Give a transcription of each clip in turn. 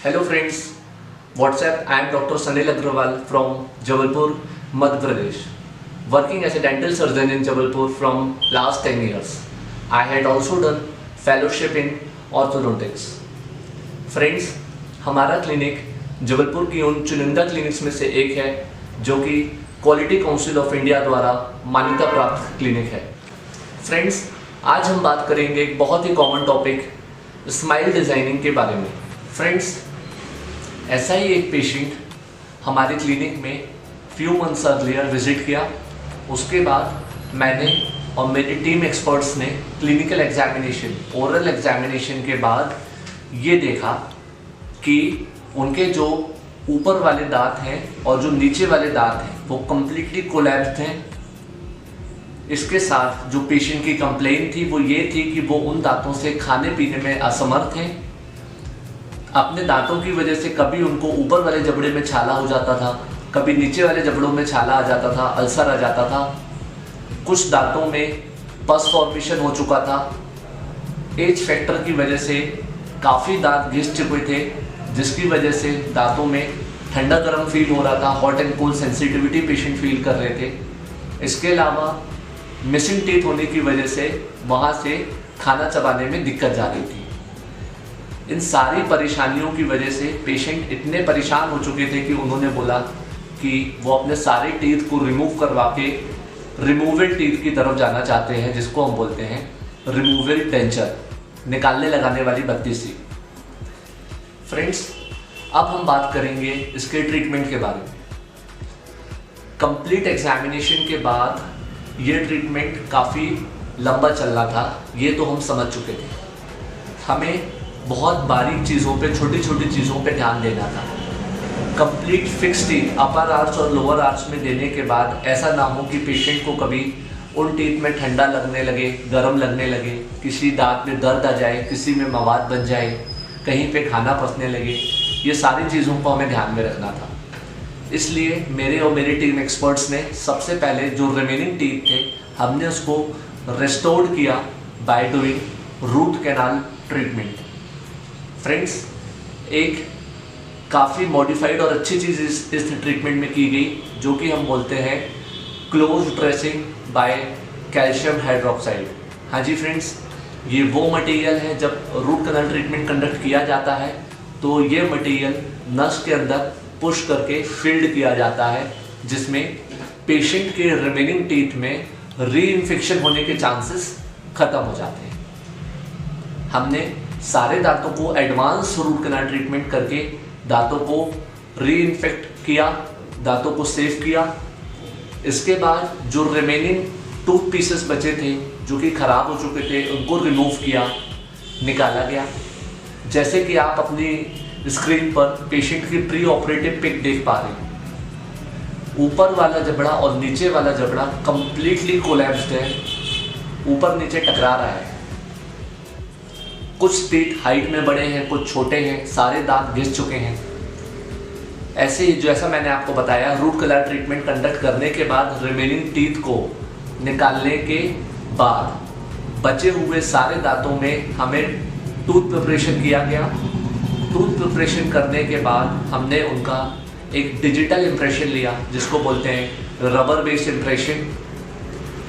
Hello friends, what's up? I am Dr. Sanil Agrawal from Jabalpur, Madhya Pradesh. Working as a dental surgeon in Jabalpur from last 10 years. I had also done fellowship in orthodontics. Friends, हमारा clinic Jabalpur की उन चुनिंदा clinics में से एक है जो कि क्वालिटी काउंसिल ऑफ इंडिया द्वारा मान्यता प्राप्त क्लिनिक है। फ्रेंड्स, आज हम बात करेंगे एक बहुत ही कॉमन टॉपिक स्माइल डिज़ाइनिंग के बारे में। फ्रेंड्स, ऐसा ही एक पेशेंट हमारे क्लिनिक में फ्यू मंथ्स अर्लियर विजिट किया। उसके बाद मैंने और मेरी टीम एक्सपर्ट्स ने क्लिनिकल एग्जामिनेशन, ओरल एग्जामिनेशन के बाद ये देखा कि उनके जो ऊपर वाले दांत हैं और जो नीचे वाले दांत हैं वो कम्प्लीटली कोलैप्स्ड हैं। इसके साथ जो पेशेंट की कंप्लेंट थी वो ये थी कि वो उन दांतों से खाने पीने में असमर्थ हैं। अपने दांतों की वजह से कभी उनको ऊपर वाले जबड़े में छाला हो जाता था, कभी नीचे वाले जबड़ों में छाला आ जाता था, अल्सर आ जाता था। कुछ दांतों में पस फॉर्मेशन हो चुका था। एज फैक्टर की वजह से काफ़ी दांत घिस चुके थे, जिसकी वजह से दांतों में ठंडा गर्म फील हो रहा था। Hot and cold sensitivity patient feel कर रहे थे। इसके अलावा मिसिंग टीथ होने की वजह से वहाँ से खाना चबाने में दिक्कत जा रही थी। इन सारी परेशानियों की वजह से पेशेंट इतने परेशान हो चुके थे कि उन्होंने बोला कि वो अपने सारे टीथ को रिमूव करवा के रिमूवल टीथ की तरफ जाना चाहते हैं, जिसको हम बोलते हैं रिमूवल डेंचर, निकालने लगाने वाली बत्तीसी। फ्रेंड्स, अब हम बात करेंगे इसके ट्रीटमेंट के बारे में। कंप्लीट एग्जामिनेशन के बाद ये ट्रीटमेंट काफ़ी लंबा चल रहा था, ये तो हम समझ चुके थे। हमें बहुत बारीक चीज़ों पे, छोटी छोटी चीज़ों पे ध्यान देना था। कंप्लीट फिक्स टीथ अपर आर्च और लोअर आर्च में देने के बाद ऐसा ना हो कि पेशेंट को कभी उन टीथ में ठंडा लगने लगे, गर्म लगने लगे, किसी दांत में दर्द आ जाए, किसी में मवाद बन जाए, कहीं पे खाना पसने लगे। ये सारी चीज़ों को हमें ध्यान में रखना था। इसलिए मेरे और मेरी टीम एक्सपर्ट्स ने सबसे पहले जो रिमेनिंग टीथ थे हमने उसको रेस्टोर्ड किया by doing root canal treatment. Friends, एक काफ़ी मॉडिफाइड और अच्छी चीज़ इस ट्रीटमेंट में की गई, जो कि हम बोलते हैं close dressing by calcium hydroxide. हाँ जी फ्रेंड्स, ये वो मटेरियल है जब रूट कैनाल ट्रीटमेंट कंडक्ट किया जाता है तो ये मटेरियल नस के अंदर पुश करके फील्ड किया जाता है, जिसमें पेशेंट के रिमेनिंग टीथ में री इन्फेक्शन होने के चांसेस ख़त्म हो जाते हैं। हमने सारे दांतों को एडवांस रूट कैनाल ट्रीटमेंट करके दांतों को री इन्फेक्ट किया, दांतों को सेव किया। इसके बाद जो रिमेनिंग टूथ पीसेस बचे थे जो कि ख़राब हो चुके थे उनको रिमूव किया, निकाला गया। जैसे कि आप अपनी स्क्रीन पर पेशेंट की प्री ऑपरेटिव पिक देख पा रहे हैं। ऊपर वाला जबड़ा और नीचे वाला जबड़ा कंप्लीटली कोलैप्स्ड है, ऊपर नीचे टकरा रहा है। कुछ टीथ हाइट में बड़े हैं, कुछ छोटे हैं, सारे दांत घिस चुके हैं। ऐसे ही जैसा मैंने आपको बताया, रूट कैनाल ट्रीटमेंट कंडक्ट करने के बाद रिमेनिंग टीथ को निकालने के बाद बचे हुए सारे दांतों में हमें टूथ प्रिपरेशन किया गया। टूथ प्रिपरेशन करने के बाद हमने उनका एक डिजिटल इम्प्रेशन लिया, जिसको बोलते हैं rubber based impression.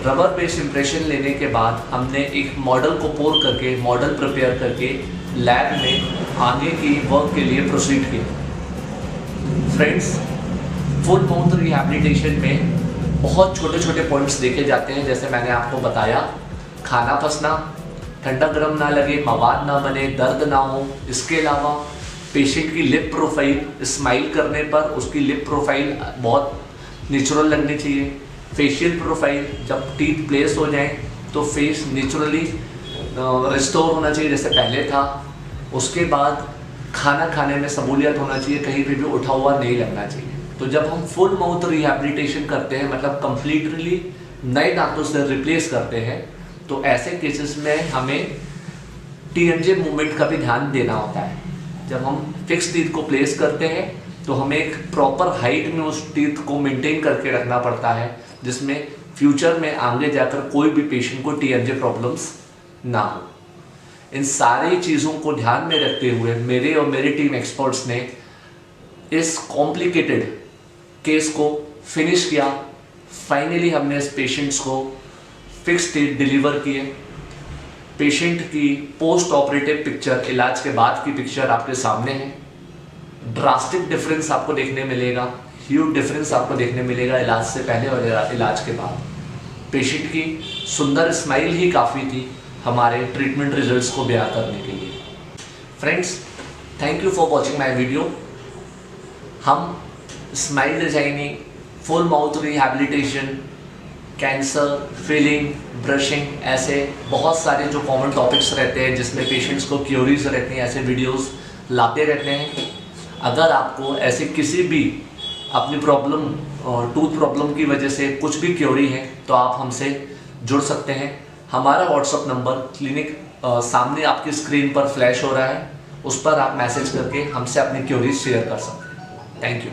Rubber based impression लेने के बाद हमने एक मॉडल को पोर करके, मॉडल प्रिपेयर करके लैब में आगे की वर्क के लिए प्रोसीड किया। फ्रेंड्स, फुल माउथ रिहैबिलिटेशन में बहुत छोटे छोटे पॉइंट्स देखे जाते हैं। जैसे मैंने आपको बताया, खाना फंसना, ठंडा गर्म ना लगे, मवाद ना बने, दर्द ना हो। इसके अलावा पेशेंट की लिप प्रोफाइल, स्माइल करने पर उसकी लिप प्रोफाइल बहुत नेचुरल लगनी चाहिए। फेशियल प्रोफाइल, जब टीथ प्लेस हो जाएं तो फेस नेचुरली रिस्टोर होना चाहिए जैसे पहले था। उसके बाद खाना खाने में सहूलियत होना चाहिए, कहीं पे भी उठा हुआ नहीं लगना चाहिए। तो जब हम फुल माउथ रिहैबिलिटेशन करते हैं, मतलब कंप्लीटली नए दांतों से रिप्लेस करते हैं, तो ऐसे केसेस में हमें TMJ मूवमेंट का भी ध्यान देना होता है। जब हम फिक्स टीथ को प्लेस करते हैं तो हमें एक प्रॉपर हाइट में उस टीथ को मेंटेन करके रखना पड़ता है, जिसमें फ्यूचर में आगे जाकर कोई भी पेशेंट को TMJ प्रॉब्लम्स ना हो। इन सारी चीज़ों को ध्यान में रखते हुए मेरे और मेरी टीम एक्सपर्ट्स ने इस कॉम्प्लिकेटेड केस को फिनिश किया। फाइनली हमने इस पेशेंट्स को फिक्स डेट डिलीवर किए। पेशेंट की पोस्ट ऑपरेटिव पिक्चर, इलाज के बाद की पिक्चर आपके सामने है। ड्रास्टिक डिफरेंस आपको देखने मिलेगा, ह्यूज डिफरेंस आपको देखने मिलेगा इलाज से पहले और इलाज के बाद। पेशेंट की सुंदर स्माइल ही काफ़ी थी हमारे ट्रीटमेंट रिजल्ट्स को बयां करने के लिए। Friends, thank you for watching my video. हम smile designing, full mouth rehabilitation, cancer, filling, brushing, ऐसे बहुत सारे जो कॉमन टॉपिक्स रहते हैं जिसमें पेशेंट्स को क्यूरीज रहते हैं, ऐसे वीडियोस लाते रहते हैं। अगर आपको ऐसे किसी भी अपनी प्रॉब्लम, टूथ प्रॉब्लम की वजह से कुछ भी क्यूरी है तो आप हमसे जुड़ सकते हैं। हमारा व्हाट्सअप नंबर क्लिनिक सामने आपकी स्क्रीन पर फ्लैश हो रहा है, उस पर आप मैसेज करके हमसे अपनी क्यूरीज शेयर कर सकते हैं। Thank you.